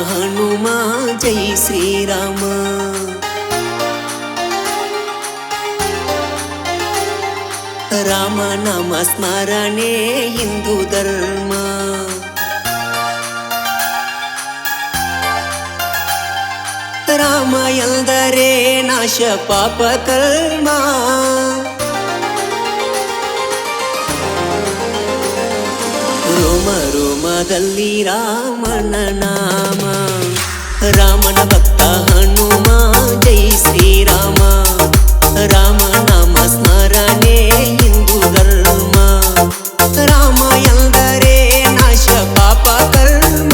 ಹನುಮ ಜೈ ಶ್ರೀರಾಮ. ರಾಮ ನಾಮ ಸ್ಮರಣೆ ಹಿಂದೂ ಧರ್ಮ. ರಾಮ ಎಂದರೆ ನಾಶ ಪಾಪ ಕರ್ಮ. ರೋಮ ರೋಮದಲ್ಲಿ ರಾಮನ ನಾಮ. ರಾಮನ ಭಕ್ತ ಹನುಮ ಜೈ ಶ್ರೀರಾಮ. ರಾಮ ನಾಮ ಸ್ಮರಣೆ ಹಿಂದೂ ಧರ್ಮ. ರಾಮ ಎಂದರೆ ನಾಶ ಪಾಪ ಕರ್ಮ.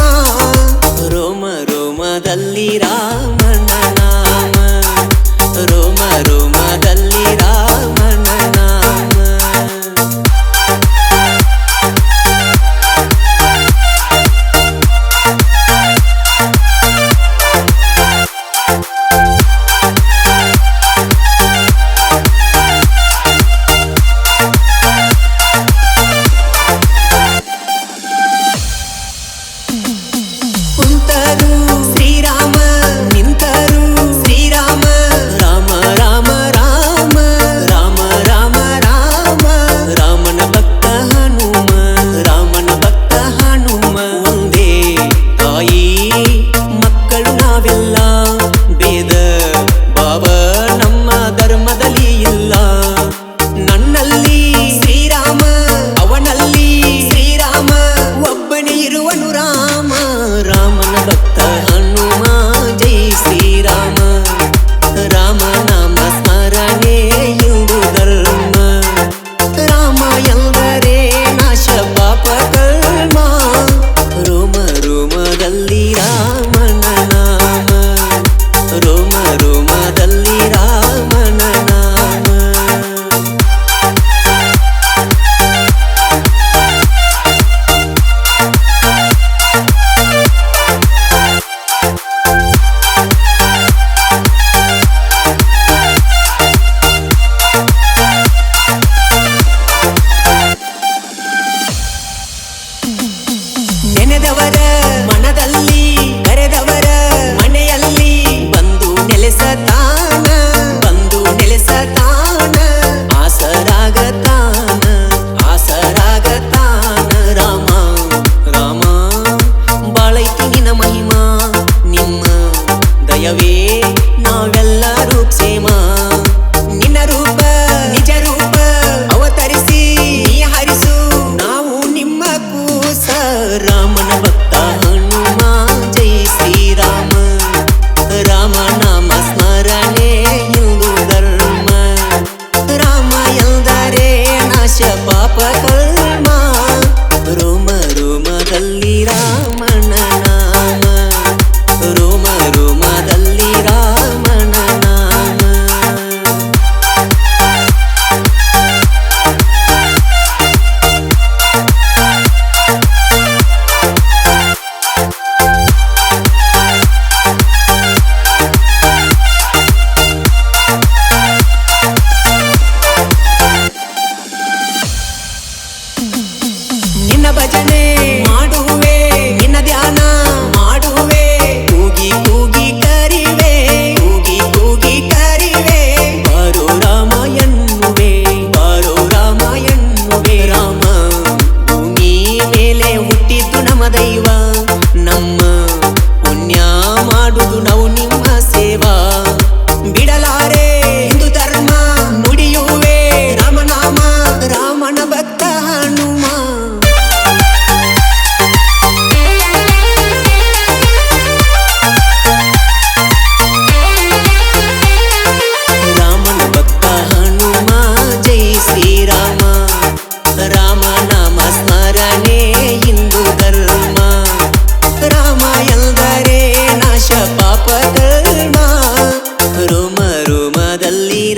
ರೋಮ ರೋಮದಲ್ಲಿ ರಾಮನ ನಾಮ. ರೋಮ ರೋಮದಲ್ಲಿ ರಾಮನ ನಾಮ. ಶ್ರೀರಾಮ ನಿಂತರು ಶ್ರೀರಾಮ. ರಾಮ ರಾಮ ರಾಮ ರಾಮ ರಾಮ ರಾಮ. ರಾಮನ ಭಕ್ತ ಹನುಮ. ರಾಮನ ಭಕ್ತ ಹನುಮ. ಒಂದೇ ತಾಯಿ ಮಕ್ಕಳು ನಾವೆಲ್ಲ. ಭೇದ ಭಾವ ನಮ್ಮ ಧರ್ಮದಲ್ಲಿ ಇಲ್ಲ. ನನ್ನಲ್ಲಿ ಶ್ರೀರಾಮ ಅವನಲ್ಲಿ ಶ್ರೀರಾಮ. ಒಬ್ಬನೇ ಇರುವನು ರಾಮ. ರಾಮನ ಭಕ್ತ ಹನುಮ ಜೈ ಶ್ರೀರಾಮ. ರಾಮ ನಾಮ ಸ್ಮರಣೆ ಹಿಂದೂ ಧರ್ಮ. ರಾಮ ಎಂದರೆ ನಾಶ ಪಾಪ ಕರ್ಮ. ರೋಮ ರೋಮದಲ್ಲಿ ರಾಮನ ನಾಮ. ರೋಮ ರೋಮದಲ್ಲಿ ರಾಮನ ನಾಮ. ನೆನೆದವರ ಮನದಲ್ಲಿ ಕರೆದವರ ಮನೆಯಲ್ಲಿ ಬಂದು ನೆಲೆಸತಾನ. ಬಂದು ನೆಲೆಸತಾನ. ಆಸರಾಗತಾನ ಆಸರಾಗತಾನ. ರಾಮ ರಾಮ ಬಾಳೈತಿ ನಿನ್ನ ಮಹಿಮಾ. ನಿಮ್ಮ ದಯವೇ ನಾವೆಲ್ಲರೂ ಕ್ಷೇಮ. ನಿನ್ನ ರೂಪ ನಿಜ ರೂಪ ಅವತರಿಸಿ ನೀ ಹರಿಸು. ನಾವು ನಿಮ್ಮ ಕೂಸ. ರಾಮನ ಭಕ್ತ ಹನುಮ ಜೈ ಶ್ರೀರಾಮ. ರಾಮ ನಾಮ ಸ್ಮರಣೆ ಹಿಂದೂ ಧರ್ಮ. ರಾಮ ಎಂದರೆ ನಾಶ ಪಾಪ ಕರ್ಮ. ರೋಮ ರೋಮದಲ್ಲಿ ರಾಮನ ನಾಮ. ರೋಮ ರೋಮದಲ್ಲಿ ರಾಮನ ನಾಮ. ನಿನ್ನ ಭಜನೆ ಮಾಡುವೆ ನಿನ್ನ ಧ್ಯಾನ ಮಾಡುವೆ. ಕೂಗಿ ಕೂಗಿ ಕರಿವೆ ಕೂಗಿ ಕೂಗಿ ಕರಿವೆ. ಬಾರೋ ರಾಮ ಎನ್ನುವೆ ಬಾರೋ ರಾಮ ಎನ್ನುವೆ. ರಾಮ ಭೂಮಿ ಮೇಲೆ ಹುಟ್ಟಿದ್ದು ನಮ್ಮ ದೈವ. ನಮ್ಮ ಪುಣ್ಯ ಮಾಡುವುದು ನಾವು ನಿಮ್ಮ ಸೇವಾ. ಬಿಡಲಾರೆ ಹಿಂದೂ ಧರ್ಮ ನುಡಿಯುವೆ ರಾಮನಾಮ. ರಾಮನ ಭಕ್ತ ಹನುಮ. ರಾಮನ ಭಕ್ತ ಹನುಮ ಜೈ ಶ್ರೀರಾಮ. ರಾಮ ನಾಮ ಸ್ಮರಣೆ ಹಿಂದೂ ಧರ್ಮ. ರಾಮ ಎಂದರೆ ನಾಶ ಪಾಪ ಕರ್ಮ. ರೋಮ ರೋಮದಲ್ಲಿ